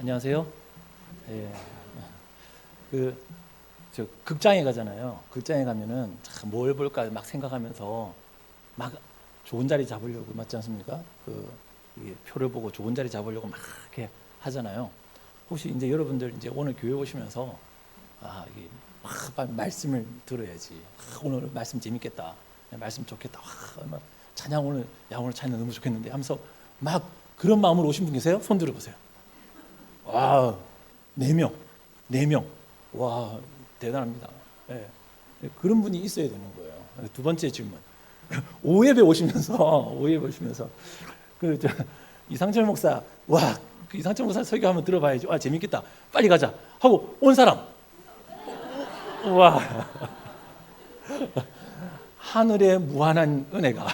안녕하세요. 예. 저 극장에 가잖아요. 극장에 가면은 참 뭘 볼까 막 생각하면서 막 좋은 자리 잡으려고 맞지 않습니까? 이게 표를 보고 좋은 자리 잡으려고 막 이렇게 하잖아요. 혹시 이제 여러분들 이제 오늘 교회 오시면서 이게 막 말씀을 들어야지. 오늘 말씀 재밌겠다. 말씀 좋겠다. 막 찬양 오늘 찬양 너무 좋겠는데 하면서 막 그런 마음으로 오신 분 계세요? 손 들어보세요. 와, 4명. 와, 대단합니다. 예. 그런 분이 있어야 되는 거예요. 두 번째 질문. 오예배 오시면서 이상철 목사, 그 이상철 목사 설교 한번 들어봐야지. 재밌겠다. 빨리 가자. 하고 온 사람. 와, 하늘의 무한한 은혜가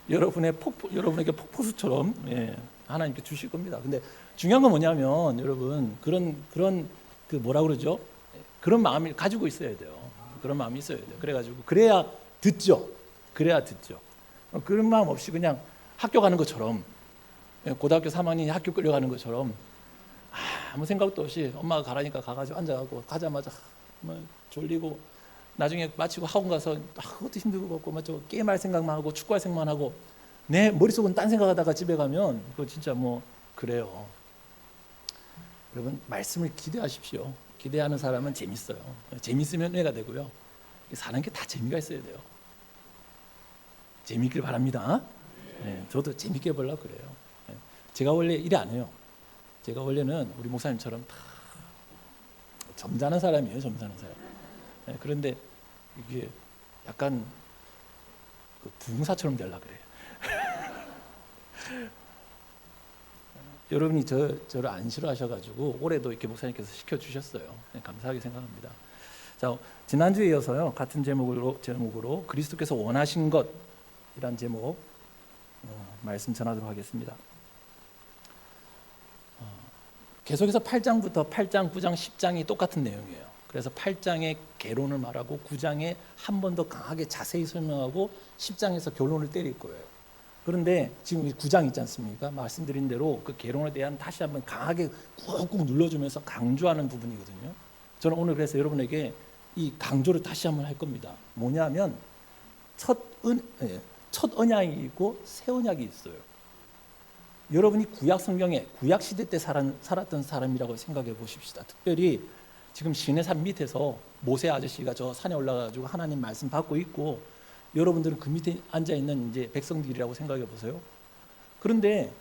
여러분에게 폭포수처럼 하나님께 주실 겁니다. 근데 중요한 건 뭐냐면 여러분 그런 그 뭐라 그러죠? 그런 마음을 가지고 있어야 돼요. 그런 마음이 있어야 돼요. 그래가지고 그래야 듣죠. 그런 마음 없이 그냥 학교 가는 것처럼 고등학교 3학년이 학교 끌려가는 것처럼 아무 생각도 없이 엄마가 가라니까 가가지고 앉아가고 가자마자 졸리고 나중에 마치고 학원 가서 그것도 힘들고 걷고 게임할 생각만 하고 축구할 생각만 하고 내 머릿속은 딴 생각하다가 집에 가면 그거 진짜 그래요. 여러분 말씀을 기대하십시오. 기대하는 사람은 재밌어요. 재밌으면 은혜가 되고요. 사는 게 다 재미가 있어야 돼요. 재밌길 바랍니다. 저도 재밌게 해보려고 그래요. 제가 원래 이래 안 해요. 제가 원래는 우리 목사님처럼 다 점잖은 사람이에요. 그런데 이게 약간 부흥사처럼 되려고 그래요. 여러분이 저를 안 싫어하셔가지고 올해도 이렇게 목사님께서 시켜주셨어요. 감사하게 생각합니다. 자, 지난주에 이어서요 같은 제목으로 그리스도께서 원하신 것이란 제목 말씀 전하도록 하겠습니다. 계속해서 8장부터 8장, 9장, 10장이 똑같은 내용이에요. 그래서 8장의 개론을 말하고 9장에 한 번 더 강하게 자세히 설명하고 10장에서 결론을 때릴 거예요. 그런데 지금 9장 있지 않습니까? 말씀드린 대로 그 개론에 대한 다시 한번 강하게 꾹꾹 눌러주면서 강조하는 부분이거든요. 저는 오늘 그래서 여러분에게 이 강조를 다시 한번 할 겁니다. 뭐냐면 첫 언약이 있고 새 언약이 있어요. 여러분이 구약 성경에 구약 시대 때 살았던 사람이라고 생각해 보십시다. 특별히 지금 시내산 밑에서 모세 아저씨가 저 산에 올라가지고 하나님 말씀 받고 있고 여러분들은 그 밑에 앉아 있는 이제 백성들이라고 생각해 보세요. 그런데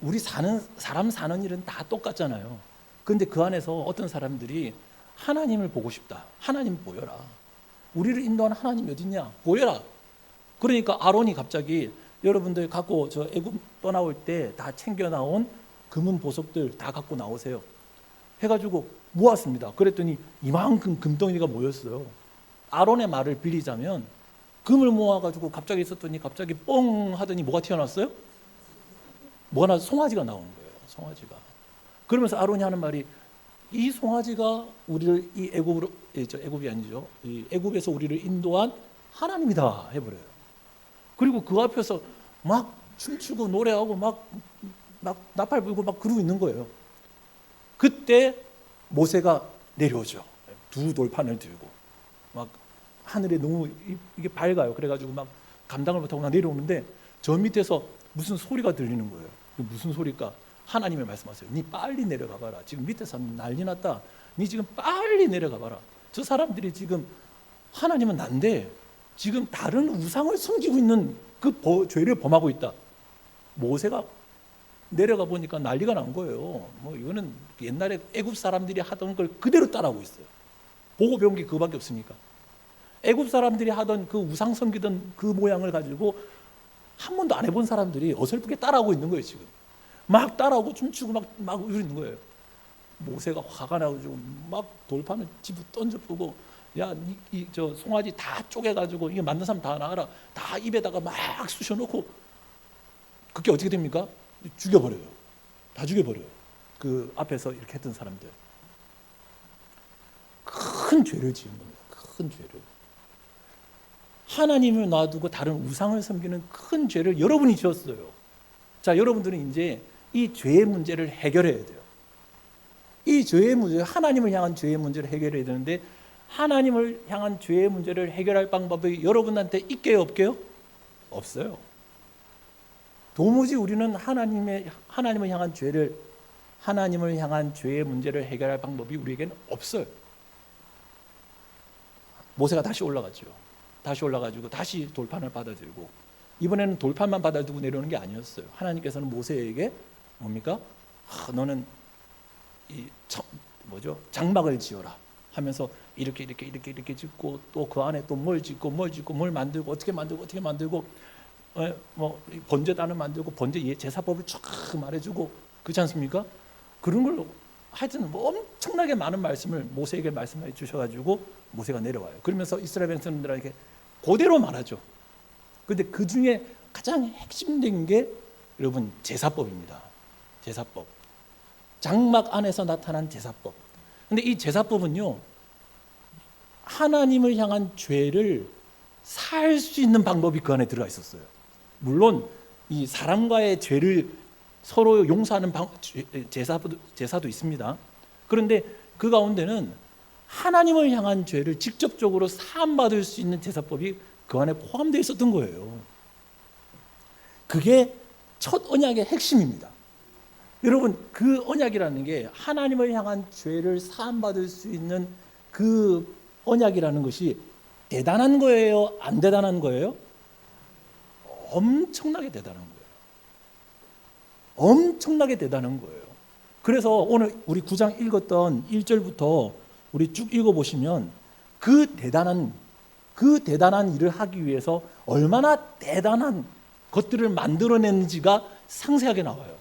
우리 사람 사는 일은 다 똑같잖아요. 그런데 그 안에서 어떤 사람들이 하나님을 보고 싶다. 하나님 보여라. 우리를 인도하는 하나님이 어딨냐? 보여라. 그러니까 아론이 갑자기 여러분들 갖고 저 애굽 떠나올 때 다 챙겨 나온 금은 보석들 다 갖고 나오세요. 해가지고 모았습니다. 그랬더니 이만큼 금덩이가 모였어요. 아론의 말을 빌리자면 금을 모아가지고 갑자기 있었더니 갑자기 뻥 하더니 뭐가 튀어나왔어요? 뭐가 나서 송아지가 나오는 거예요. 송아지가. 그러면서 아론이 하는 말이 이 송아지가 우리를 이 애굽이 아니죠. 이 애굽에서 우리를 인도한 하나님이다 해버려요. 그리고 그 앞에서 막 춤추고 노래하고 막 나팔 불고 막 그러고 있는 거예요. 그때 모세가 내려오죠. 두 돌판을 들고 막 하늘에 너무 이게 밝아요. 그래가지고 막 감당을 못하고 막 내려오는데 저 밑에서 무슨 소리가 들리는 거예요. 무슨 소리일까? 하나님의 말씀하세요. 니 빨리 내려가 봐라. 지금 밑에서 난리 났다. 니 지금 빨리 내려가 봐라. 저 사람들이 지금 하나님은 난데 지금 다른 우상을 섬기고 있는 그 죄를 범하고 있다. 모세가 내려가 보니까 난리가 난 거예요. 이거는 옛날에 애굽 사람들이 하던 걸 그대로 따라하고 있어요. 보고 배운 게 그거밖에 없으니까. 애굽 사람들이 하던 그 우상 섬기던 그 모양을 가지고 한 번도 안 해본 사람들이 어설프게 따라하고 있는 거예요. 지금 막 따라하고 춤추고 막 이러는 거예요. 모세가 화가 나가지고 막 돌판을 집어 던져보고 저 송아지 다 쪼개가지고 이게 만든 사람 다 나가라. 다 입에다가 막 쑤셔놓고 그게 어떻게 됩니까? 죽여버려요. 다 죽여버려요. 그 앞에서 이렇게 했던 사람들. 큰 죄를 지은 겁니다. 큰 죄를. 하나님을 놔두고 다른 우상을 섬기는 큰 죄를 여러분이 지었어요. 자, 여러분들은 이제 이 죄의 문제를 해결해야 돼요. 이 죄의 문제, 하나님을 향한 죄의 문제를 해결해야 되는데 하나님을 향한 죄의 문제를 해결할 방법이 여러분한테 있게요, 없게요? 없어요. 도무지 우리는 하나님을 향한 죄의 문제를 해결할 방법이 우리에게는 없어요. 모세가 다시 올라갔죠. 다시 올라가지고 다시 돌판을 받아들고, 이번에는 돌판만 받아들고 내려오는 게 아니었어요. 하나님께서는 모세에게 뭡니까? 너는 장막을 지어라 하면서 이렇게 짓고, 또 그 안에 또 뭘 짓고 뭘 만들고 어떻게 만들고 번제단을 만들고 번제 제사법을 쫙 말해주고, 그렇지 않습니까? 그런 걸 하여튼 엄청나게 많은 말씀을 모세에게 말씀해 주셔가지고 모세가 내려와요. 그러면서 이스라엘 백성들에게 그대로 말하죠. 그런데 그 중에 가장 핵심된 게 여러분 제사법입니다. 제사법, 장막 안에서 나타난 제사법. 근데 이 제사법은요, 하나님을 향한 죄를 살 수 있는 방법이 그 안에 들어가 있었어요. 물론 이 사람과의 죄를 서로 용서하는 제사도 있습니다. 그런데 그 가운데는 하나님을 향한 죄를 직접적으로 사함받을 수 있는 제사법이 그 안에 포함되어 있었던 거예요. 그게 첫 언약의 핵심입니다. 여러분, 그 언약이라는 게 하나님을 향한 죄를 사함받을 수 있는 그 언약이라는 것이 대단한 거예요? 안 대단한 거예요? 엄청나게 대단한 거예요. 엄청나게 대단한 거예요. 그래서 오늘 우리 9장 읽었던 1절부터 우리 쭉 읽어보시면 그 대단한 일을 하기 위해서 얼마나 대단한 것들을 만들어냈는지가 상세하게 나와요.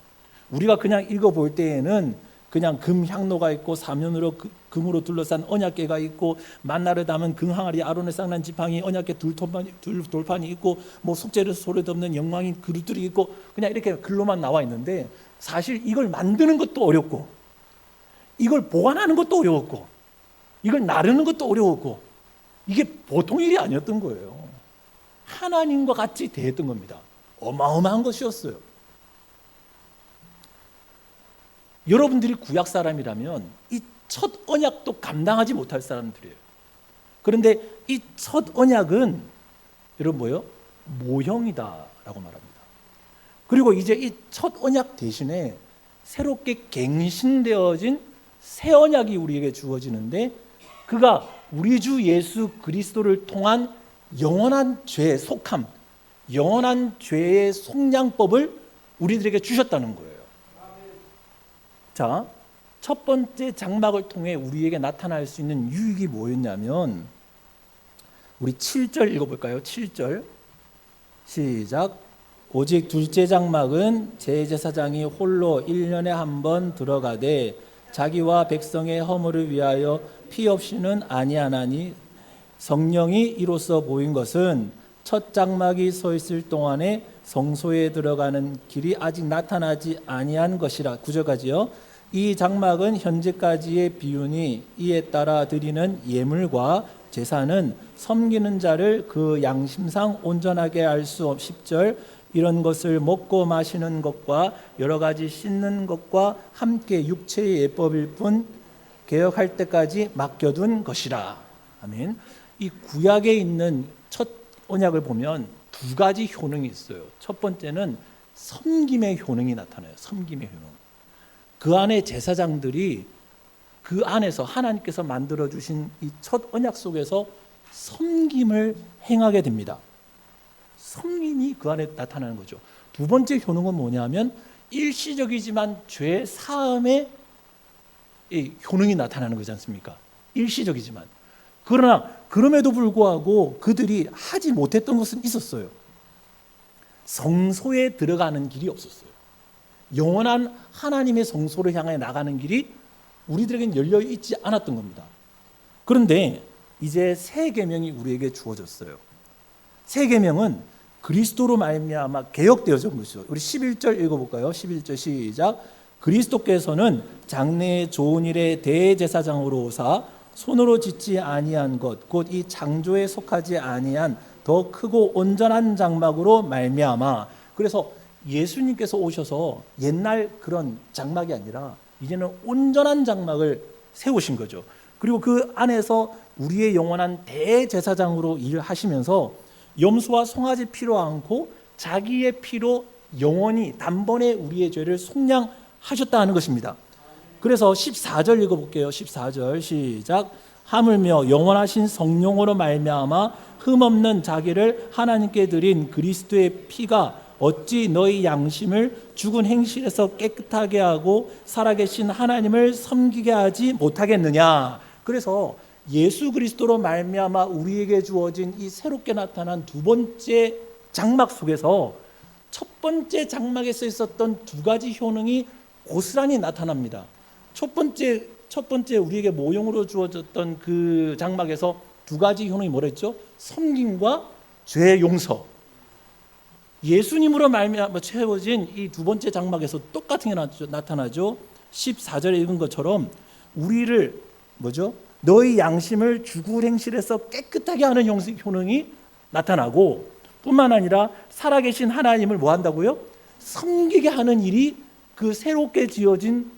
우리가 그냥 읽어볼 때에는 그냥 금 향로가 있고 사면으로 금으로 둘러싼 언약궤가 있고 만나를 담은 금항아리 아론의 쌍난 지팡이 언약궤 돌판이 있고 속죄를 소리 덮는 영광인 그릇들이 있고 그냥 이렇게 글로만 나와 있는데, 사실 이걸 만드는 것도 어렵고 이걸 보관하는 것도 어려웠고 이걸 나르는 것도 어려웠고 이게 보통 일이 아니었던 거예요. 하나님과 같이 대했던 겁니다. 어마어마한 것이었어요. 여러분들이 구약 사람이라면 이 첫 언약도 감당하지 못할 사람들이에요. 그런데 이 첫 언약은 여러분 뭐예요? 모형이다라고 말합니다. 그리고 이제 이 첫 언약 대신에 새롭게 갱신되어진 새 언약이 우리에게 주어지는데, 그가 우리 주 예수 그리스도를 통한 영원한 죄의 속함, 영원한 죄의 속량법을 우리들에게 주셨다는 거예요. 자, 첫 번째 장막을 통해 우리에게 나타날 수 있는 유익이 뭐였냐면, 우리 7절 읽어볼까요? 7절 시작. 오직 둘째 장막은 제제사장이 홀로 1년에 한 번 들어가되 자기와 백성의 허물을 위하여 피 없이는 아니하나니, 성령이 이로써 보인 것은 첫 장막이 서 있을 동안에 성소에 들어가는 길이 아직 나타나지 아니한 것이라. 9절까지요. 이 장막은 현재까지의 비유니 이에 따라 드리는 예물과 제사는 섬기는 자를 그 양심상 온전하게 할 수 없. 10절. 이런 것을 먹고 마시는 것과 여러 가지 씻는 것과 함께 육체의 예법일 뿐 개혁할 때까지 맡겨둔 것이라. 아멘. 이 구약에 있는 첫 언약을 보면 두 가지 효능이 있어요. 첫 번째는 섬김의 효능이 나타나요. 섬김의 효능. 그 안에 제사장들이 그 안에서 하나님께서 만들어주신 이 첫 언약 속에서 섬김을 행하게 됩니다. 섬김이 그 안에 나타나는 거죠. 두 번째 효능은 뭐냐면 일시적이지만 죄 사함의 이 효능이 나타나는 거지 않습니까? 일시적이지만. 그러나 그럼에도 불구하고 그들이 하지 못했던 것은 있었어요. 성소에 들어가는 길이 없었어요. 영원한 하나님의 성소를 향해 나가는 길이 우리들에게는 열려 있지 않았던 겁니다. 그런데 이제 새 계명이 우리에게 주어졌어요. 새 계명은 그리스도로 말미암아 개혁되어진 것이죠. 우리 11절 읽어볼까요? 11절 시작. 그리스도께서는 장래의 좋은 일의 대제사장으로 오사 손으로 짓지 아니한 것 곧 이 창조에 속하지 아니한 더 크고 온전한 장막으로 말미암아. 그래서 예수님께서 오셔서 옛날 그런 장막이 아니라 이제는 온전한 장막을 세우신 거죠. 그리고 그 안에서 우리의 영원한 대제사장으로 일하시면서 염소와 송아지 피로 않고 자기의 피로 영원히 단번에 우리의 죄를 속량하셨다는 것입니다. 그래서 14절 읽어볼게요. 14절 시작. 하물며 영원하신 성령으로 말미암아 흠없는 자기를 하나님께 드린 그리스도의 피가 어찌 너희 양심을 죽은 행실에서 깨끗하게 하고 살아계신 하나님을 섬기게 하지 못하겠느냐. 그래서 예수 그리스도로 말미암아 우리에게 주어진 이 새롭게 나타난 두 번째 장막 속에서 첫 번째 장막에서 있었던 두 가지 효능이 고스란히 나타납니다. 첫 번째 우리에게 모형으로 주어졌던 그 장막에서 두 가지 효능이 뭐랬죠? 섬김과 죄 용서. 예수님으로 말미암아 채워진 이 두 번째 장막에서 똑같은 게 나타나죠. 14절에 읽은 것처럼 우리를 뭐죠? 너희 양심을 죽을 행실에서 깨끗하게 하는 효능이 나타나고, 뿐만 아니라 살아계신 하나님을 뭐 한다고요? 섬기게 하는 일이 그 새롭게 지어진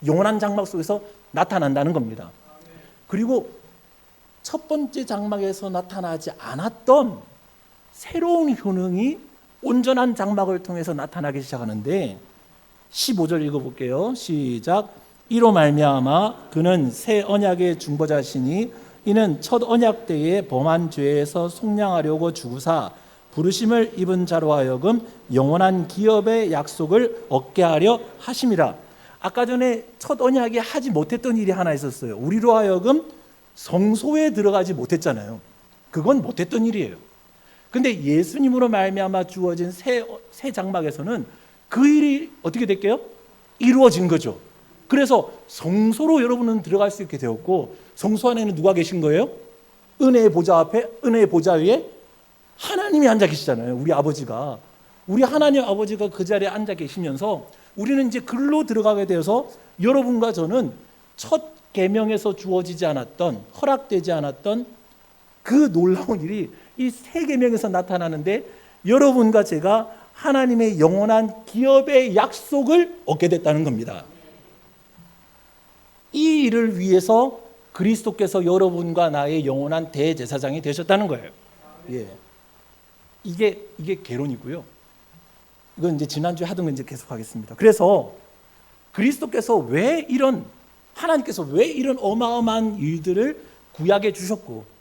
영원한 장막 속에서 나타난다는 겁니다. 그리고 첫 번째 장막에서 나타나지 않았던 새로운 효능이 온전한 장막을 통해서 나타나기 시작하는데, 15절 읽어볼게요. 시작. 이로 말미암아 그는 새 언약의 중보자시니 이는 첫 언약 때에 범한 죄에서 속량하려고 주구사 부르심을 입은 자로 하여금 영원한 기업의 약속을 얻게 하려 하심이라. 아까 전에 첫 언약이 하지 못했던 일이 하나 있었어요. 우리로 하여금 성소에 들어가지 못했잖아요. 그건 못했던 일이에요. 근데 예수님으로 말미암아 주어진 새 장막에서는 그 일이 어떻게 될게요? 이루어진 거죠. 그래서 성소로 여러분은 들어갈 수 있게 되었고, 성소 안에는 누가 계신 거예요? 은혜의 보좌 앞에, 은혜의 보좌 위에 하나님이 앉아 계시잖아요. 우리 아버지가. 우리 하나님 아버지가 그 자리에 앉아 계시면서 우리는 이제 글로 들어가게 되어서 여러분과 저는 첫 계명에서 주어지지 않았던, 허락되지 않았던 그 놀라운 일이 이 새 계명에서 나타나는데, 여러분과 제가 하나님의 영원한 기업의 약속을 얻게 됐다는 겁니다. 이 일을 위해서 그리스도께서 여러분과 나의 영원한 대제사장이 되셨다는 거예요. 예. 이게 개론이고요. 이건 이제 지난주에 하던 거 이제 계속하겠습니다. 그래서 그리스도께서 하나님께서 왜 이런 어마어마한 일들을 구약에 주셨고,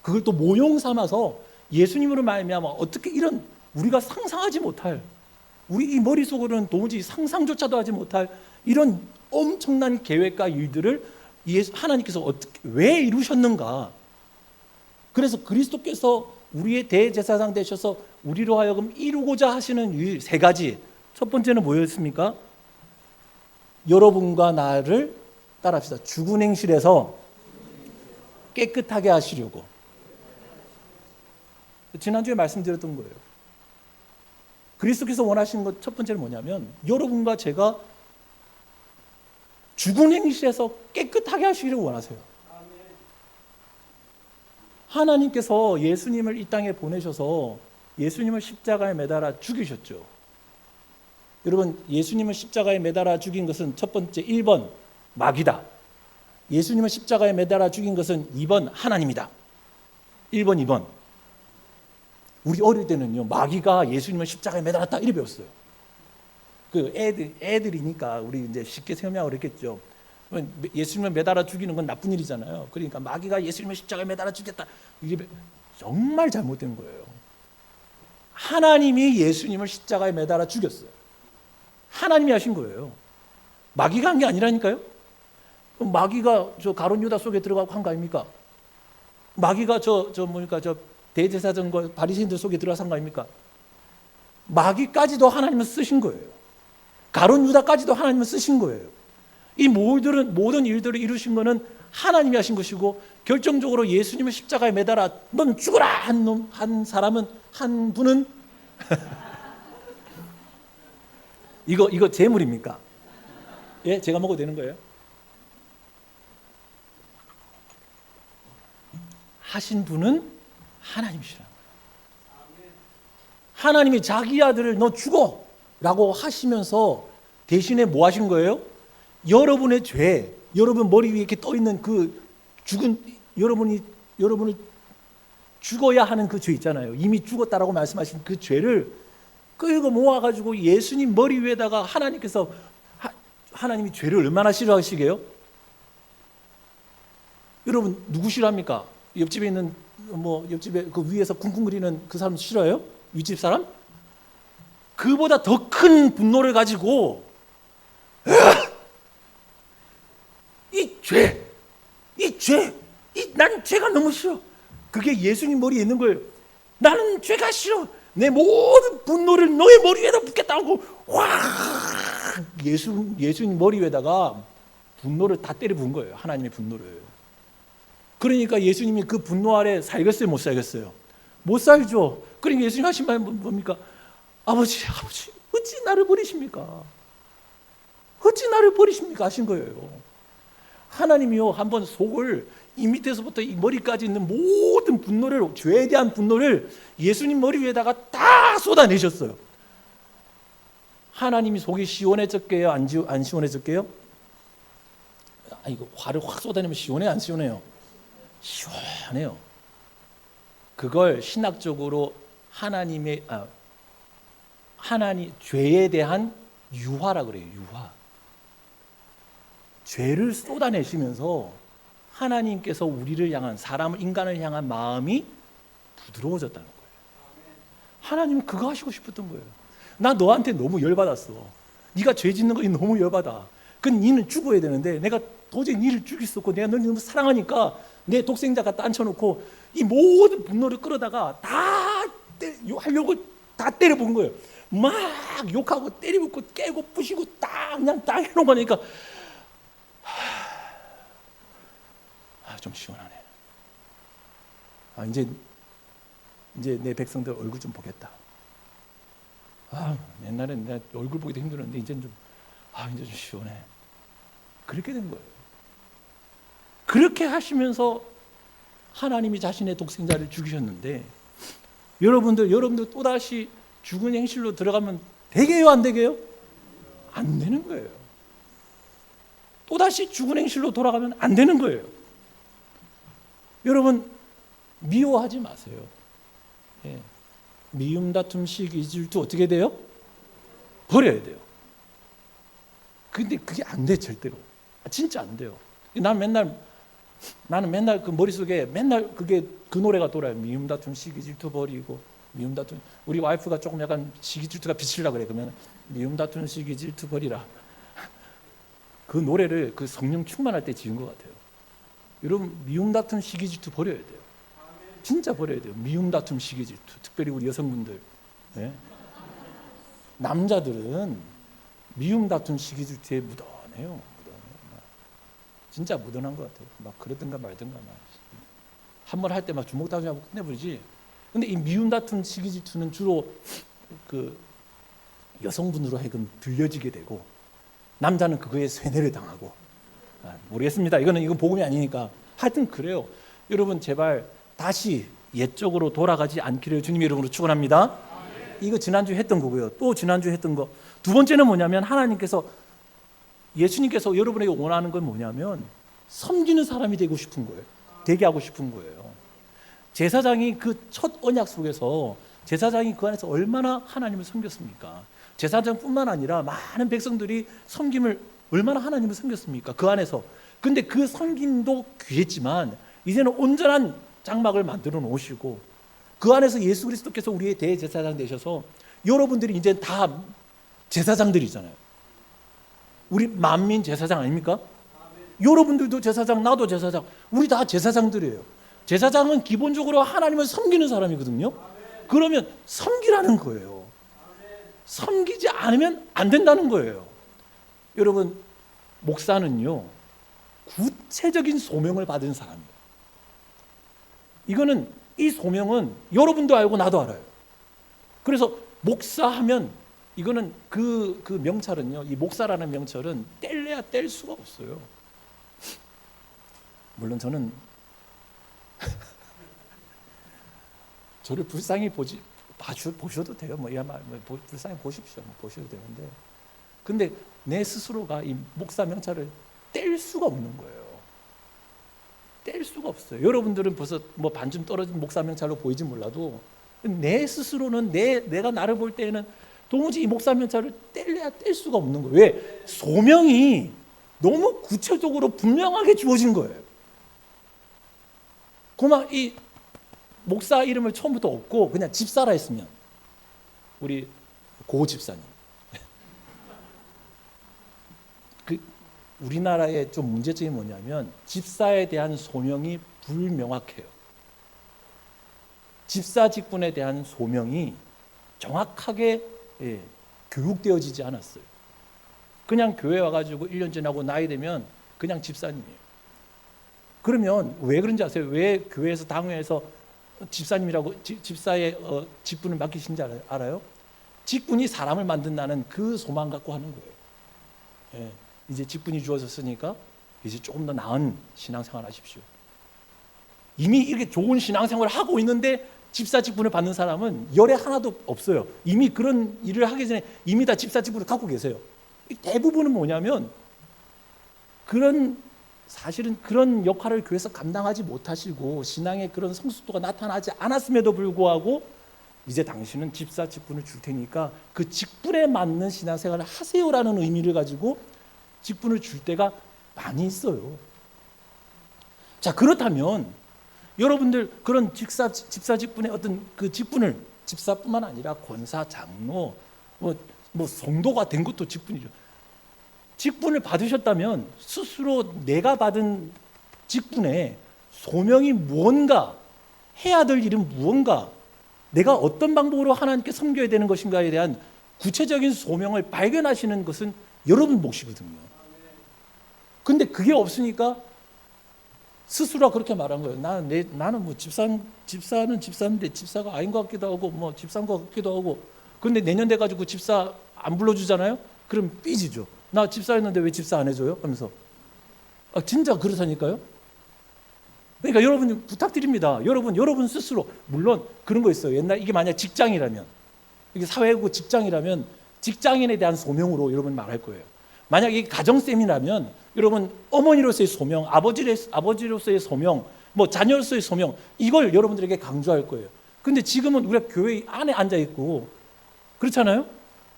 그걸 또 모형 삼아서 예수님으로 말미암아 어떻게 이런 우리가 상상하지 못할, 우리 이 머릿속으로는 도무지 상상조차도 하지 못할 이런 엄청난 계획과 일들을 하나님께서 어떻게 왜 이루셨는가. 그래서 그리스도께서 우리의 대제사장 되셔서 우리로 하여금 이루고자 하시는 일 세 가지. 첫 번째는 뭐였습니까? 여러분과 나를 따라합시다. 죽은 행실에서 깨끗하게 하시려고. 지난주에 말씀드렸던 거예요. 그리스도께서 원하시는 것 첫 번째는 뭐냐면, 여러분과 제가 죽은 행실에서 깨끗하게 하시기를 원하세요. 하나님께서 예수님을 이 땅에 보내셔서 예수님을 십자가에 매달아 죽이셨죠. 여러분, 예수님을 십자가에 매달아 죽인 것은 첫 번째 1번 마귀다. 예수님을 십자가에 매달아 죽인 것은 2번 하나님이다. 1번, 2번. 우리 어릴 때는요, 마귀가 예수님을 십자가에 매달았다 이렇게 배웠어요. 그 애들이니까 우리 이제 쉽게 설명하고 그랬겠죠. 예수님을 매달아 죽이는 건 나쁜 일이잖아요. 그러니까 마귀가 예수님을 십자가에 매달아 죽였다. 이게 정말 잘못된 거예요. 하나님이 예수님을 십자가에 매달아 죽였어요. 하나님이 하신 거예요. 마귀가 한 게 아니라니까요. 마귀가 저 가룟 유다 속에 들어가고 한 거 아닙니까? 마귀가 저 대제사장과 바리새인들 속에 들어가서 한 거 아닙니까? 마귀까지도 하나님은 쓰신 거예요. 가룟 유다까지도 하나님은 쓰신 거예요. 이 모든 일들을 이루신 거는 하나님이 하신 것이고, 결정적으로 예수님을 십자가에 매달아 넌 죽어라 한 사람은, 한 분은 이거 재물입니까? 예, 제가 먹어도 되는 거예요? 하신 분은 하나님이시라는 거예요. 하나님이 자기 아들을 너 죽어 라고 하시면서 대신에 뭐 하신 거예요? 여러분의 죄, 여러분 머리 위에 이렇게 떠 있는 그 죽은 여러분을 죽어야 하는 그 죄 있잖아요. 이미 죽었다라고 말씀하신 그 죄를 끌고 모아가지고 예수님 머리 위에다가 하나님께서 하나님이 죄를 얼마나 싫어하시게요? 여러분 누구 싫어합니까? 옆집에 있는 옆집에 그 위에서 쿵쿵거리는 그 사람 싫어요? 윗집 사람? 그보다 더 큰 분노를 가지고 난 죄가 너무 싫어. 그게 예수님 머리에 있는 거예요. 나는 죄가 싫어. 내 모든 분노를 너의 머리 위에다 붓겠다고 예수님 머리 위에다가 분노를 다 때려 부은 거예요. 하나님의 분노를. 그러니까 예수님이 그 분노 아래 살겠어요? 못 살겠어요? 못 살죠. 그러니까 예수님 하신 말은 뭡니까? 아버지 어찌 나를 버리십니까? 어찌 나를 버리십니까? 하신 거예요. 하나님이요 한번 속을 이 밑에서부터 이 머리까지 있는 모든 분노를, 죄에 대한 분노를 예수님 머리 위에다가 다 쏟아내셨어요. 하나님이 속이 시원해졌게요? 안 시원해졌게요? 이거 화를 확 쏟아내면 시원해 안 시원해요? 시원해요. 그걸 신학적으로 하나님 죄에 대한 유화라 그래요. 유화. 죄를 쏟아내시면서 하나님께서 우리를 향한, 인간을 향한 마음이 부드러워졌다는 거예요. 하나님은 그거 하시고 싶었던 거예요. 나 너한테 너무 열받았어. 네가 죄 짓는 거 너무 열받아. 그건 니는 죽어야 되는데 내가 도저히 니를 죽일 수 없고 내가 너를 너무 사랑하니까 내 독생자가 딴쳐놓고 이 모든 분노를 끌어다가 다 하려고 다 때려본 거예요. 막 욕하고 때려붓고 깨고 부시고 그냥 다 해놓은 거니까 좀 시원하네. 이제 내 백성들 얼굴 좀 보겠다. 옛날엔 내가 얼굴 보기도 힘들었는데 이제는 이제 좀 시원해. 그렇게 된 거예요. 그렇게 하시면서 하나님이 자신의 독생자를 죽이셨는데 여러분들 또다시 죽은 행실로 들어가면 되게요, 안 되게요? 안 되는 거예요. 또다시 죽은 행실로 돌아가면 안 되는 거예요. 여러분 미워하지 마세요. 미움, 다툼, 시기, 질투 어떻게 돼요? 버려야 돼요. 근데 그게 안 돼, 절대로. 진짜 안 돼요. 나는 맨날 그 머릿속에 맨날 그 노래가 돌아요. 미움, 다툼, 시기, 질투 버리고. 미움, 다툼. 우리 와이프가 조금 약간 시기, 질투가 비치려고 그래. 그러면 미움, 다툼, 시기, 질투 버리라. 그 노래를 그 성령 충만할 때 지은 것 같아요. 여러분 미움, 다툼, 시기, 질투 버려야 돼요. 진짜 버려야 돼요. 미움, 다툼, 시기, 질투. 특별히 우리 여성분들. 남자들은 미움, 다툼, 시기, 질투에 묻어내요. 진짜 묻어난 것 같아요. 막 그러든가 말든가 한 번 할 때 막 주먹 다짐하고 끝내버리지. 근데 이 미움, 다툼, 시기, 질투는 주로 그 여성분으로 하여금 들려지게 되고 남자는 그거에 쇠뇌를 당하고 모르겠습니다. 이건 복음이 아니니까 하여튼 그래요. 여러분 제발 다시 옛적으로 돌아가지 않기를 주님의 이름으로 축원합니다. 이거 지난주에 했던 거고요. 또 지난주에 했던 거. 두 번째는 뭐냐면 예수님께서 여러분에게 원하는 건 뭐냐면 섬기는 사람이 되고 싶은 거예요. 되게 하고 싶은 거예요. 제사장이 그 첫 언약 속에서 제사장이 그 안에서 얼마나 하나님을 섬겼습니까? 제사장뿐만 아니라 많은 백성들이 섬김을 얼마나 하나님을 섬겼습니까? 그 안에서. 근데 그 섬김도 귀했지만 이제는 온전한 장막을 만들어 놓으시고 그 안에서 예수 그리스도께서 우리의 대제사장 되셔서 여러분들이 이제 다 제사장들이잖아요. 우리 만민 제사장 아닙니까? 여러분들도 제사장, 나도 제사장. 우리 다 제사장들이에요. 제사장은 기본적으로 하나님을 섬기는 사람이거든요. 그러면 섬기라는 거예요. 섬기지 않으면 안 된다는 거예요. 여러분 목사는요 구체적인 소명을 받은 사람이에요. 이 소명은 여러분도 알고 나도 알아요. 그래서 목사하면 이거는 그 명찰은요, 이 목사라는 명찰은 뗄래야 뗄 수가 없어요. 물론 저는 저를 불쌍히 보셔도 돼요. 불쌍히 보십시오. 보셔도 되는데, 근데 내 스스로가 이 목사 명찰을 뗄 수가 없는 거예요. 뗄 수가 없어요. 여러분들은 벌써 반쯤 떨어진 목사 명찰로 보이지 몰라도 내 스스로는 내가 나를 볼 때에는 도무지 이 목사 명찰을 뗄 수가 없는 거예요. 왜? 소명이 너무 구체적으로 분명하게 주어진 거예요. 그만 이 목사 이름을 처음부터 없고 그냥 집사라 했으면, 우리 고 집사님, 우리나라의 좀 문제점이 뭐냐면 집사에 대한 소명이 불명확해요. 집사 직분에 대한 소명이 정확하게 교육되어지지 않았어요. 그냥 교회 와가지고 1년 지나고 나이 되면 그냥 집사님이에요. 그러면 왜 그런지 아세요? 왜 교회에서 당회에서 집사님이라고 집사의 직분을 맡기신지 알아요? 직분이 사람을 만든다는 그 소망 갖고 하는 거예요. 이제 직분이 주어졌으니까 이제 조금 더 나은 신앙생활 하십시오. 이미 이렇게 좋은 신앙생활을 하고 있는데 집사 직분을 받는 사람은 열에 하나도 없어요. 이미 그런 일을 하기 전에 이미 다 집사 직분을 갖고 계세요. 대부분은 뭐냐면 사실은 그런 역할을 교회에서 감당하지 못하시고 신앙의 그런 성숙도가 나타나지 않았음에도 불구하고 이제 당신은 집사 직분을 줄 테니까 그 직분에 맞는 신앙생활을 하세요라는 의미를 가지고 직분을 줄 때가 많이 있어요. 자, 그렇다면 여러분들 그런 집사 직분의 어떤 그 직분을, 집사뿐만 아니라 권사, 장로, 성도가 된 것도 직분이죠. 직분을 받으셨다면 스스로 내가 받은 직분에 소명이 무언가, 해야 될 일은 무언가, 내가 어떤 방법으로 하나님께 섬겨야 되는 것인가에 대한 구체적인 소명을 발견하시는 것은 여러분 몫이거든요. 근데 그게 없으니까 스스로가 그렇게 말한 거예요. 나는 집사는 집사인데 집사가 아닌 것 같기도 하고 집사인 것 같기도 하고. 근데 내년 돼가지고 집사 안 불러주잖아요. 그럼 삐지죠. 나 집사였는데 왜 집사 안 해줘요? 하면서. 진짜 그렇다니까요. 그러니까 여러분 부탁드립니다. 여러분 스스로, 물론 그런 거 있어요. 옛날 이게 만약 직장이라면, 이게 사회고 직장이라면 직장인에 대한 소명으로 여러분 말할 거예요. 만약 이게 가정쌤이라면 여러분 어머니로서의 소명, 아버지로서의 소명, 자녀로서의 소명, 이걸 여러분들에게 강조할 거예요. 근데 지금은 우리가 교회 안에 앉아 있고 그렇잖아요.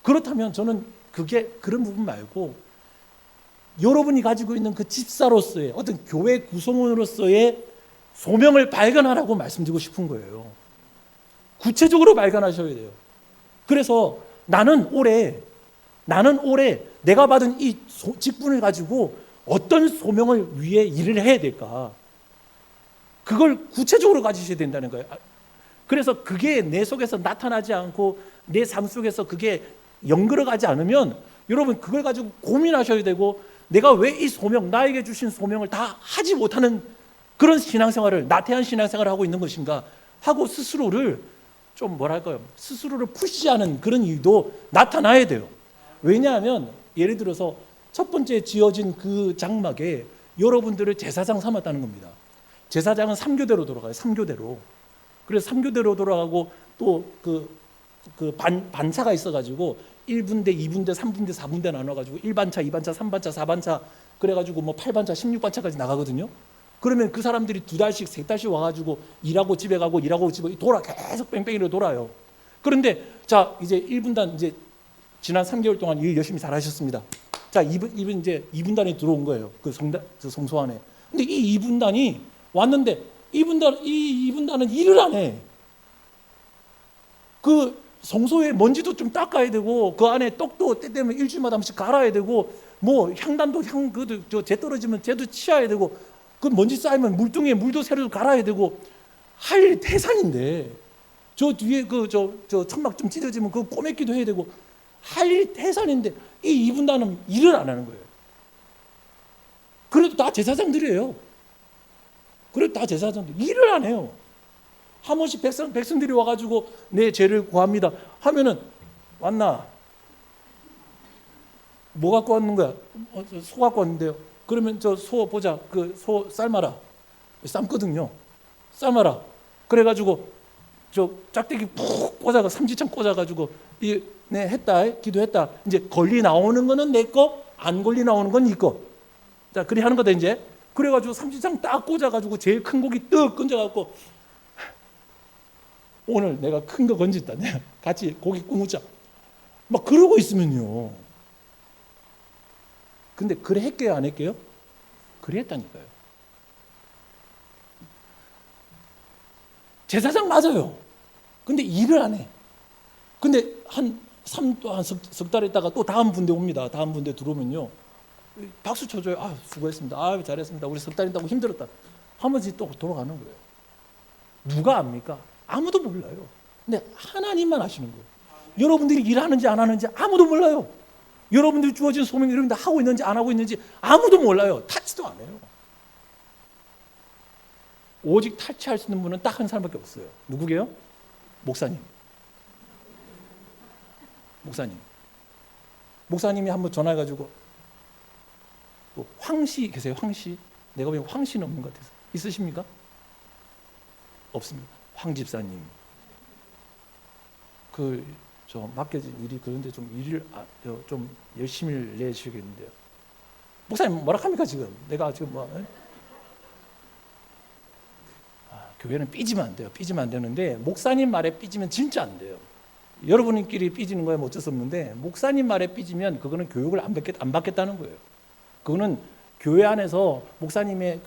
그렇다면 저는 그런 부분 말고 여러분이 가지고 있는 그 집사로서의 어떤 교회 구성원으로서의 소명을 발견하라고 말씀드리고 싶은 거예요. 구체적으로 발견하셔야 돼요. 그래서 나는 올해 내가 받은 이 직분을 가지고 어떤 소명을 위해 일을 해야 될까? 그걸 구체적으로 가지셔야 된다는 거예요. 그래서 그게 내 속에서 나타나지 않고 내 삶 속에서 그게 연결어가지 않으면 여러분 그걸 가지고 고민하셔야 되고, 내가 왜 이 소명, 나에게 주신 소명을 다 하지 못하는 그런 신앙생활을, 나태한 신앙생활을 하고 있는 것인가 하고 스스로를 스스로를 푸시하는 그런 일도 나타나야 돼요. 왜냐하면 예를 들어서 첫 번째 지어진 그 장막에 여러분들을 제사장 삼았다는 겁니다. 제사장은 3교대로 돌아가요. 3교대로. 그래서 3교대로 돌아가고 또 반차가 있어가지고 1분대, 2분대, 3분대, 4분대 나눠가지고 1반차, 2반차, 3반차, 4반차 그래가지고 8반차, 16반차까지 나가거든요. 그러면 그 사람들이 2달씩, 3달씩 와가지고 일하고 집에 가고 일하고 집에 계속 뺑뺑이로 돌아요. 그런데 자, 이제 1분단 이제 지난 3개월 동안 일 열심히 잘 하셨습니다. 자, 이분 이제 2분단이 들어온 거예요. 그 성소 안에. 근데 이 2분단이 왔는데 이 2분단은 일을 안 해. 그 성소에 먼지도 좀 닦아야 되고, 그 안에 떡도 때때면 일주일마다 한 번씩 갈아야 되고, 향단도 재 떨어지면 쟤도 치워야 되고, 그 먼지 쌓이면 물등에 물도 새로 갈아야 되고, 할 일이 태산인데, 저 뒤에 저 천막 좀 찢어지면 그거 꼬매기도 해야 되고, 할 일이 태산인데 이 2분단은 일을 안 하는 거예요. 그래도 다 제사장들이에요. 일을 안 해요. 한 번씩 백성들이 와가지고 내 죄를 구합니다 하면은, 왔나? 뭐 갖고 왔는 거야? 소 갖고 왔는데요. 그러면 저 소 보자. 그 소 삶아라. 삶거든요. 삶아라. 그래가지고 저 짝대기 푹 꽂아가 삼지창 꽂아가지고 네 했다 기도했다. 이제 권리 나오는 거는 내 거, 안 권리 나오는 건 네 거. 자 그리 하는 거다 이제. 그래가지고 삼지창 딱 꽂아가지고 제일 큰 고기 떡 건져갖고 오늘 내가 큰 거 건졌다. 내가 같이 고기 구우자. 막 그러고 있으면요. 근데 그래 했게요, 안 했게요? 그래 했다니까요. 제사장 맞아요. 근데 일을 안 해. 근데 한 석 달 있다가 또 다음 분대 옵니다. 다음 분대 들어오면요. 박수 쳐줘요. 아, 수고했습니다. 아, 잘했습니다. 우리 석 달 있다고 힘들었다. 하면서 또 돌아가는 거예요. 누가 압니까? 아무도 몰라요. 근데 하나님만 아시는 거예요. 여러분들이 일하는지 안 하는지 아무도 몰라요. 여러분들이 주어진 소명 이런 거 하고 있는지 안 하고 있는지 아무도 몰라요. 타치도 안 해요. 오직 탈취할 수 있는 분은 딱 한 사람밖에 없어요. 누구게요? 목사님. 목사님이 한번 전화해가지고 황씨 계세요? 황씨? 내가 보기엔 황씨는 없는 것 같아서. 있으십니까? 없습니다. 황 집사님. 저 맡겨진 일이 그런데 좀 일을 좀 열심히 내시겠는데요. 목사님 뭐라 합니까 지금? 내가 지금 교회는 삐지면 안 돼요. 삐지면 안 되는데 목사님 말에 삐지면 진짜 안 돼요. 여러분끼리 삐지는 거야 뭐 어쩔 수 없는데 목사님 말에 삐지면 그거는 교육을 안 받겠다는 거예요. 그거는 교회 안에서 목사님의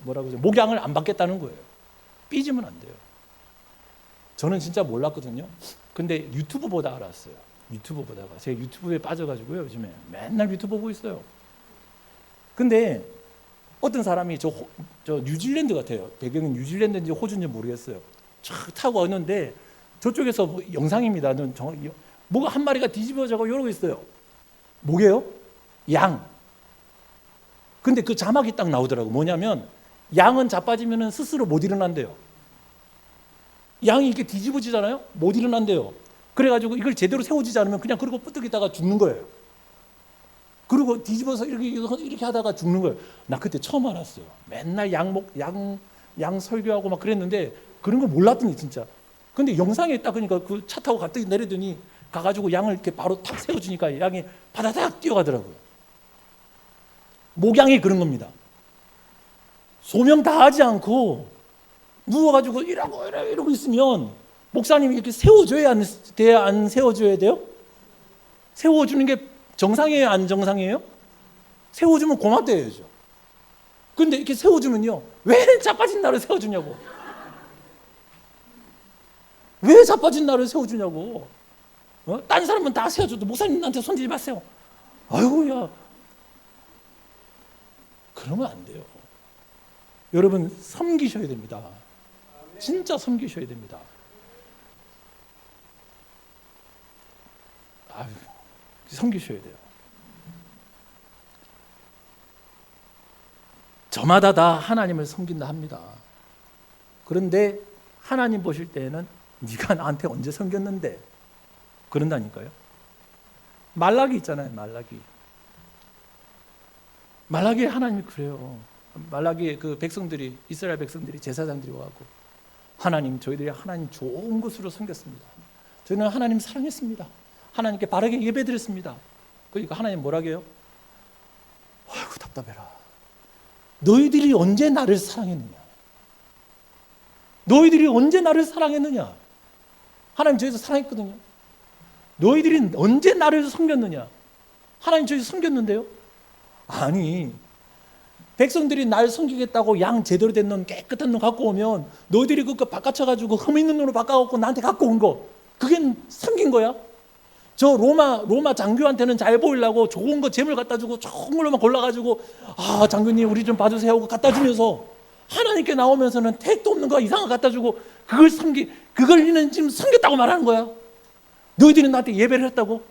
뭐라고 하죠? 목양을 안 받겠다는 거예요. 삐지면 안 돼요. 저는 진짜 몰랐거든요. 근데 유튜브 보다 알았어요. 유튜브 보다가 제가 유튜브에 빠져가지고요. 요즘에 맨날 유튜브 보고 있어요. 근데 어떤 사람이 저 뉴질랜드 같아요. 배경이 뉴질랜드인지 호주인지 모르겠어요. 촥 타고 왔는데 저쪽에서 영상입니다. 뭐가 한 마리가 뒤집어져서 이러고 있어요. 뭐게요? 양. 근데 그 자막이 딱 나오더라고. 뭐냐면 양은 자빠지면 스스로 못 일어난대요. 양이 이렇게 뒤집어지잖아요. 못 일어난대요. 그래가지고 이걸 제대로 세워지지 않으면 그냥 그러고 뿌뜩이다가 죽는 거예요. 그리고 뒤집어서 이렇게 하다가 죽는 거예요. 나 그때 처음 알았어요. 맨날 양 설교하고 막 그랬는데 그런 거 몰랐더니 진짜. 근데 영상에 딱 그러니까 그 차 타고 갑자기 내리더니 가가지고 양을 이렇게 바로 탁 세워주니까 양이 바다닥 뛰어가더라고요. 목양이 그런 겁니다. 소명 다 하지 않고 누워가지고 이러고 있으면 목사님이 이렇게 세워줘야 안 세워줘야 돼요? 세워주는 게 정상이에요, 안 정상이에요? 세워주면 고맙다 해야죠. 근데 이렇게 세워주면요, 왜 자빠진 나를 세워주냐고. 왜 자빠진 나를 세워주냐고. 딴 사람은 다 세워줘도 목사님한테 손질지 마세요. 아이고야. 그러면 안 돼요. 여러분 섬기셔야 됩니다. 진짜 섬기셔야 됩니다. 섬기셔야 돼요. 저마다 다 하나님을 섬긴다 합니다. 그런데 하나님 보실 때에는 네가 나한테 언제 섬겼는데 그런다니까요. 말라기 있잖아요. 말라기 하나님이 그래요. 말라기에 그 백성들이 이스라엘 백성들이 제사장들이 와갖고 하나님 저희들이 하나님 좋은 곳으로 섬겼습니다. 저희는 하나님 사랑했습니다. 하나님께 바르게 예배드렸습니다. 그러니까 하나님 뭐라고 해요? 아이고 답답해라. 너희들이 언제 나를 사랑했느냐? 너희들이 언제 나를 사랑했느냐? 하나님 저희도 사랑했거든요. 너희들이 언제 나를 섬겼느냐? 하나님 저희 섬겼는데요? 아니 백성들이 날 섬기겠다고 양 제대로 된 놈 깨끗한 놈 갖고 오면 너희들이 그거 바꿔쳐가지고 흠 있는 놈으로 바꿔갖고 나한테 갖고 온 거 그게 섬긴 거야? 저 로마 장교한테는 잘 보이려고 좋은 거 재물 갖다 주고 좋은 걸로만 골라가지고 아 장교님 우리 좀 봐주세요 하고 갖다 주면서 하나님께 나오면서는 택도 없는 거 이상한 거 갖다 주고 그걸 니는 지금 섬겼다고 말하는 거야. 너희들이 나한테 예배를 했다고?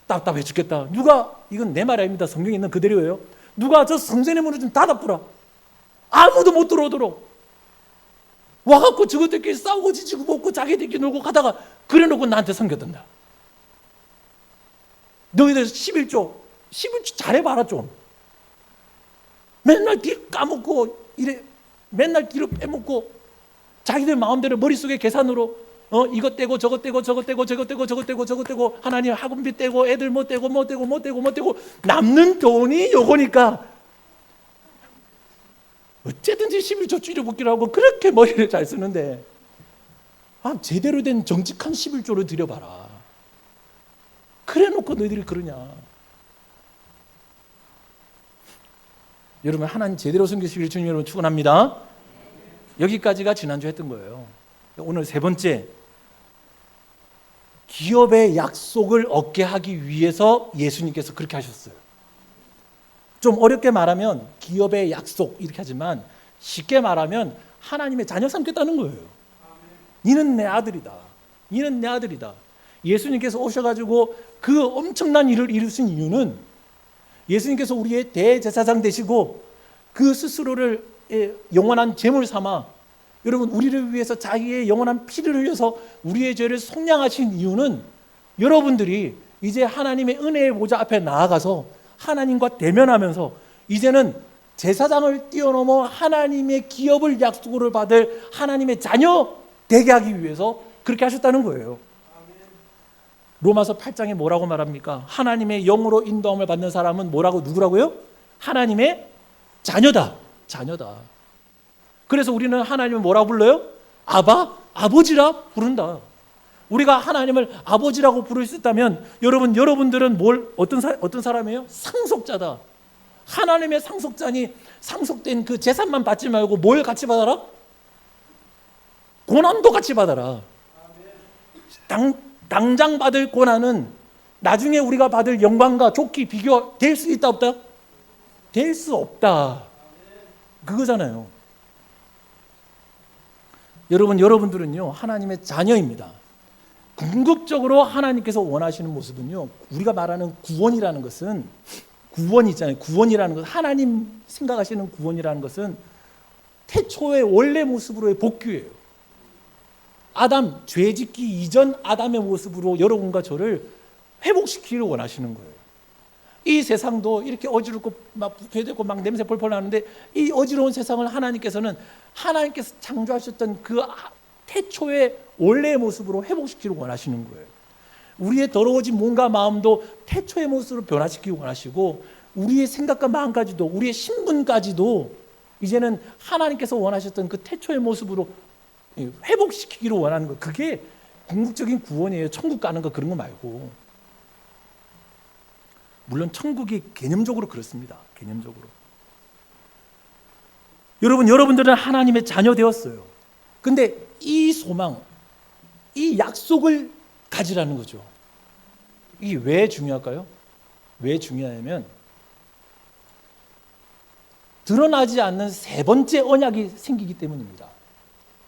답답해 죽겠다. 누가 이건 내 말 아닙니다. 성경에 있는 그대로예요. 누가 저 성전의 문을 좀 닫아보라. 아무도 못 들어오도록 와갖고 저것들끼리 싸우고 지치고 먹고 자기들끼리 놀고 가다가 그래놓고 나한테 섬겼단다. 너희들 11조 잘해봐라 좀. 맨날 뒤 까먹고 이래 맨날 뒤로 빼먹고 자기들 마음대로 머릿속에 계산으로 이것 떼고 저것 떼고 저것 떼고 저것 떼고 저것 떼고 저것 떼고 하나님 학원비 떼고 애들 뭐 떼고 뭐 떼고 뭐 떼고 뭐 떼고 남는 돈이 요거니까 어쨌든지 11조 줄여먹기로 하고 그렇게 머리를 잘 쓰는데 제대로 된 정직한 11조를 드려봐라. 그래 놓고 너희들이 그러냐. 여러분 하나님 제대로 섬기시기를 주님 여러분 축원합니다. 여기까지가 지난주 했던 거예요. 오늘 세 번째, 기업의 약속을 얻게 하기 위해서 예수님께서 그렇게 하셨어요. 좀 어렵게 말하면 기업의 약속 이렇게 하지만 쉽게 말하면 하나님의 자녀 삼겠다는 거예요. 너는 내 아들이다. 너는 내 아들이다. 예수님께서 오셔가지고 그 엄청난 일을 이루신 이유는 예수님께서 우리의 대제사장 되시고 그 스스로를 영원한 제물 삼아 여러분 우리를 위해서 자기의 영원한 피를 흘려서 우리의 죄를 속량하신 이유는 여러분들이 이제 하나님의 은혜의 보좌 앞에 나아가서 하나님과 대면하면서 이제는 제사장을 뛰어넘어 하나님의 기업을 약속으로 받을 하나님의 자녀 되게 하기 위해서 그렇게 하셨다는 거예요. 로마서 8장에 뭐라고 말합니까? 하나님의 영으로 인도함을 받는 사람은 뭐라고 누구라고요? 하나님의 자녀다. 자녀다. 그래서 우리는 하나님을 뭐라고 불러요? 아바, 아버지라 부른다. 우리가 하나님을 아버지라고 부를 수 있다면 여러분들은 어떤 사람이에요? 상속자다. 하나님의 상속자니 상속된 그 재산만 받지 말고 뭘 같이 받아라? 고난도 같이 받아라. 당장 받을 고난은 나중에 우리가 받을 영광과 좋게 비교될 수 있다 없다? 될 수 없다. 그거잖아요. 여러분들은요 하나님의 자녀입니다. 궁극적으로 하나님께서 원하시는 모습은요 우리가 말하는 구원이라는 것은 구원이 있잖아요. 구원이라는 것은 하나님 생각하시는 구원이라는 것은 태초의 원래 모습으로의 복귀예요. 아담 죄짓기 이전 아담의 모습으로 여러분과 저를 회복시키기를 원하시는 거예요. 이 세상도 이렇게 어지럽고 막 부패되고 막 냄새 펄펄 나는데 이 어지러운 세상을 하나님께서는 하나님께서 창조하셨던 그 태초의 원래의 모습으로 회복시키기를 원하시는 거예요. 우리의 더러워진 몸과 마음도 태초의 모습으로 변화시키기 원하시고 우리의 생각과 마음까지도 우리의 신분까지도 이제는 하나님께서 원하셨던 그 태초의 모습으로 회복시키기를 원하는 거. 그게 궁극적인 구원이에요. 천국 가는 거 그런 거 말고. 물론 천국이 개념적으로 그렇습니다. 개념적으로. 여러분들은 하나님의 자녀 되었어요. 근데 이 소망, 이 약속을 가지라는 거죠. 이게 왜 중요할까요? 왜 중요하냐면 드러나지 않는 세 번째 언약이 생기기 때문입니다.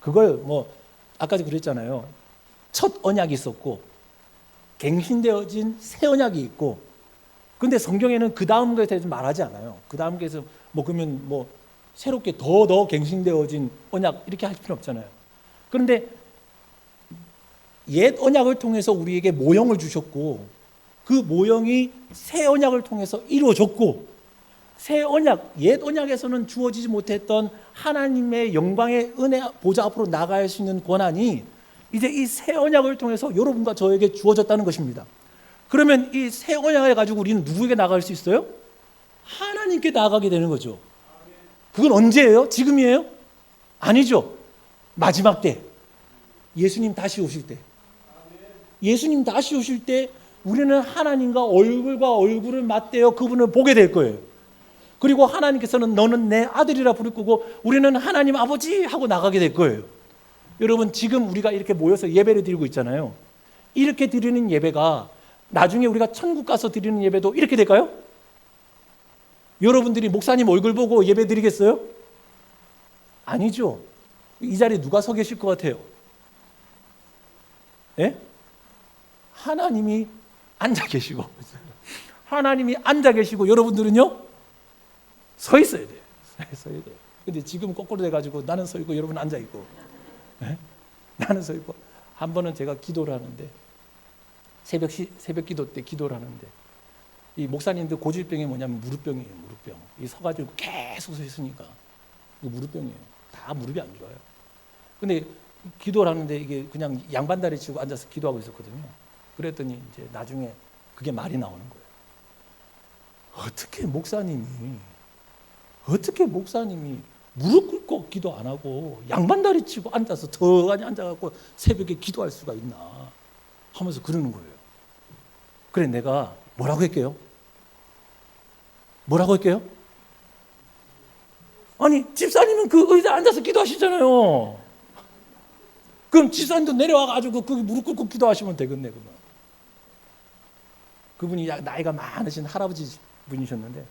그걸 아까 그랬잖아요. 첫 언약이 있었고 갱신되어진 새 언약이 있고 근데 성경에는 그 다음 것에 대해서 말하지 않아요. 그 다음 것에서 그러면 새롭게 더 갱신되어진 언약 이렇게 할 필요 없잖아요. 그런데 옛 언약을 통해서 우리에게 모형을 주셨고 그 모형이 새 언약을 통해서 이루어졌고 새 언약, 옛 언약에서는 주어지지 못했던 하나님의 영광의 은혜 보좌 앞으로 나갈 수 있는 권한이 이제 이 새 언약을 통해서 여러분과 저에게 주어졌다는 것입니다. 그러면 이 새 언약을 가지고 우리는 누구에게 나갈 수 있어요? 하나님께 나가게 되는 거죠. 그건 언제예요? 지금이에요? 아니죠. 마지막 때. 예수님 다시 오실 때. 예수님 다시 오실 때 우리는 하나님과 얼굴과 얼굴을 맞대어 그분을 보게 될 거예요. 그리고 하나님께서는 너는 내 아들이라 부를 거고 우리는 하나님 아버지 하고 나가게 될 거예요. 여러분 지금 우리가 이렇게 모여서 예배를 드리고 있잖아요. 이렇게 드리는 예배가 나중에 우리가 천국 가서 드리는 예배도 이렇게 될까요? 여러분들이 목사님 얼굴 보고 예배 드리겠어요? 아니죠. 이 자리에 누가 서 계실 것 같아요? 예? 하나님이 앉아 계시고 하나님이 앉아 계시고 여러분들은요? 서 있어야 돼요. 서야 돼요. 근데 지금 거꾸로 돼가지고 나는 서 있고 여러분 앉아 있고 예? 나는 서 있고 한 번은 제가 기도를 하는데 새벽 기도 때 기도를 하는데 이 목사님들 고질병이 뭐냐면 무릎병이에요. 무릎병. 이 서가지고 계속 서 있으니까 이거 무릎병이에요. 다 무릎이 안 좋아요. 근데 기도를 하는데 이게 그냥 양반다리 치고 앉아서 기도하고 있었거든요. 그랬더니 이제 나중에 그게 말이 나오는 거예요. 어떻게 목사님이 무릎 꿇고 기도 안 하고 양반다리 치고 앉아서 덩하니 앉아갖고 새벽에 기도할 수가 있나 하면서 그러는 거예요. 그래 내가 뭐라고 할게요? 아니 집사님은 그 의자에 앉아서 기도하시잖아요. 그럼 집사님도 내려와가지고 거기 무릎 꿇고 기도하시면 되겠네. 그러면 그분이 나이가 많으신 할아버지 분이셨는데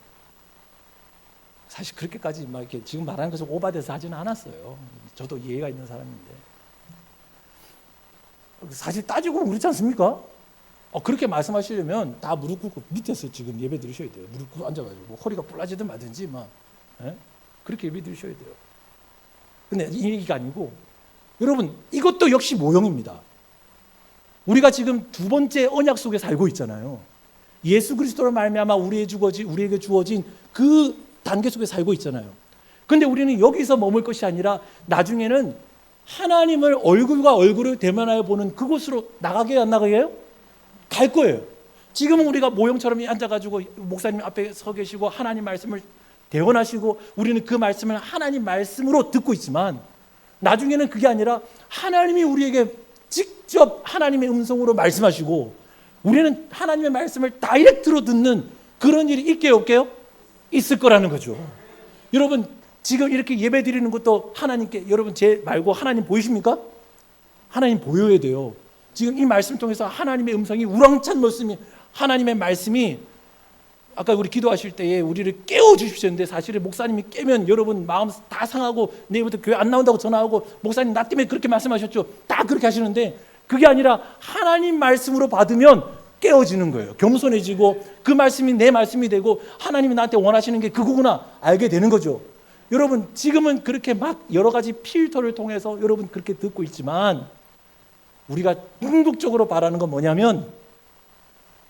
사실 그렇게까지 막 이렇게 지금 말하는 것을 오바돼서 하지는 않았어요. 저도 이해가 있는 사람인데 사실 따지고 보면 그렇지 않습니까? 그렇게 말씀하시려면 다 무릎 꿇고 밑에서 지금 예배 드리셔야 돼요. 무릎 꿇고 앉아가지고 허리가 부러지든 말든지 막 그렇게 예배 드리셔야 돼요. 근데 이 얘기가 아니고 여러분 이것도 역시 모형입니다. 우리가 지금 두 번째 언약 속에 살고 있잖아요. 예수 그리스도로 말미암아 우리에게 주어진 그 단계 속에 살고 있잖아요. 그런데 우리는 여기서 머물 것이 아니라 나중에는 하나님을 얼굴과 얼굴을 대면하여 보는 그곳으로 나가게 안 나가게요? 갈 거예요. 지금은 우리가 모형처럼 앉아가지고 목사님 앞에 서 계시고 하나님 말씀을 대언하시고 우리는 그 말씀을 하나님 말씀으로 듣고 있지만 나중에는 그게 아니라 하나님이 우리에게 직접 하나님의 음성으로 말씀하시고 우리는 하나님의 말씀을 다이렉트로 듣는 그런 일이 있게요, 없게요? 있을 거라는 거죠. 여러분 지금 이렇게 예배 드리는 것도 하나님께 여러분 제 말고 하나님 보이십니까? 하나님 보여야 돼요. 지금 이 말씀 통해서 하나님의 음성이 우렁찬 말씀이 하나님의 말씀이 아까 우리 기도하실 때에 우리를 깨워주십시오는데 사실은 목사님이 깨면 여러분 마음 다 상하고 내일부터 교회 안 나온다고 전화하고 목사님 나 때문에 그렇게 말씀하셨죠. 다 그렇게 하시는데 그게 아니라 하나님 말씀으로 받으면 깨어지는 거예요. 겸손해지고 그 말씀이 내 말씀이 되고 하나님이 나한테 원하시는 게 그거구나 알게 되는 거죠. 여러분 지금은 그렇게 막 여러 가지 필터를 통해서 여러분 그렇게 듣고 있지만 우리가 궁극적으로 바라는 건 뭐냐면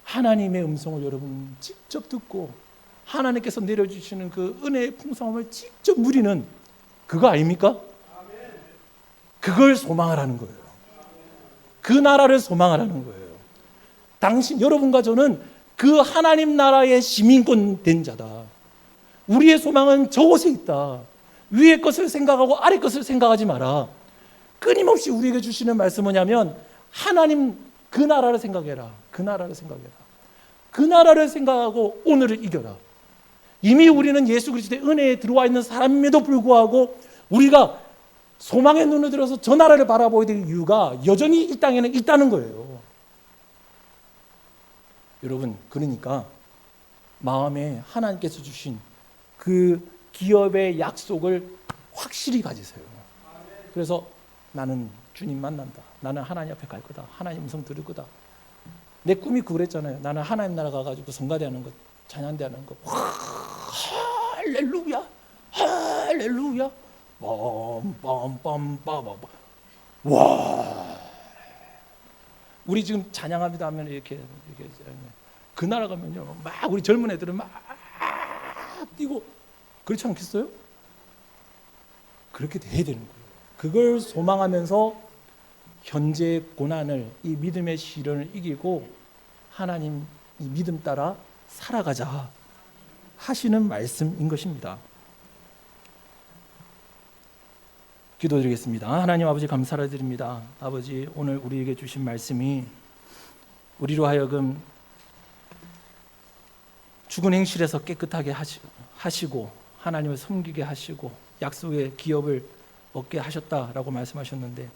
하나님의 음성을 여러분 직접 듣고 하나님께서 내려주시는 그 은혜의 풍성함을 직접 누리는 그거 아닙니까? 그걸 소망하라는 거예요. 그 나라를 소망하라는 거예요. 여러분과 저는 그 하나님 나라의 시민권 된 자다. 우리의 소망은 저곳에 있다. 위의 것을 생각하고 아래 것을 생각하지 마라. 끊임없이 우리에게 주시는 말씀은 뭐냐면 하나님 그 나라를 생각해라. 그 나라를 생각해라. 그 나라를 생각하고 오늘을 이겨라. 이미 우리는 예수 그리스도의 은혜에 들어와 있는 사람임에도 불구하고 우리가 소망의 눈을 들어서 저 나라를 바라보게 될 이유가 여전히 이 땅에는 있다는 거예요. 여러분 그러니까 마음에 하나님께서 주신 그 기업의 약속을 확실히 가지세요. 그래서 나는 주님 만난다. 나는 하나님 앞에 갈 거다. 하나님 음성 들을 거다. 내 꿈이 그랬잖아요. 나는 하나님 나라 가가지고 성가대 하는 것, 찬양대 하는 것. 할렐루야, 할렐루야. 빰빰빰빰빰. 와. 우리 지금 찬양합니다 하면 이렇게 그 나라 가면요, 막 우리 젊은 애들은 막 뛰고 그렇지 않겠어요? 그렇게 돼야 되는 거예요. 그걸 소망하면서 현재의 고난을 이 믿음의 시련을 이기고 하나님 이 믿음 따라 살아가자 하시는 말씀인 것입니다. 기도드리겠습니다. 하나님 아버지 감사드립니다. 아버지 오늘 우리에게 주신 말씀이 우리로 하여금 죽은 행실에서 깨끗하게 하시고 하나님을 섬기게 하시고 약속의 기업을 얻게 하셨다라고 말씀하셨는데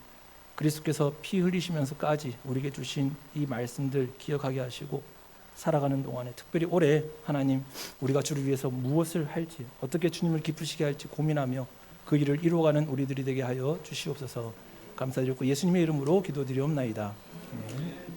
그리스도께서 피 흘리시면서까지 우리에게 주신 이 말씀들 기억하게 하시고 살아가는 동안에 특별히 올해 하나님 우리가 주를 위해서 무엇을 할지 어떻게 주님을 기쁘시게 할지 고민하며 그 일을 이루어가는 우리들이 되게 하여 주시옵소서. 감사드리고 예수님의 이름으로 기도드리옵나이다. 아멘.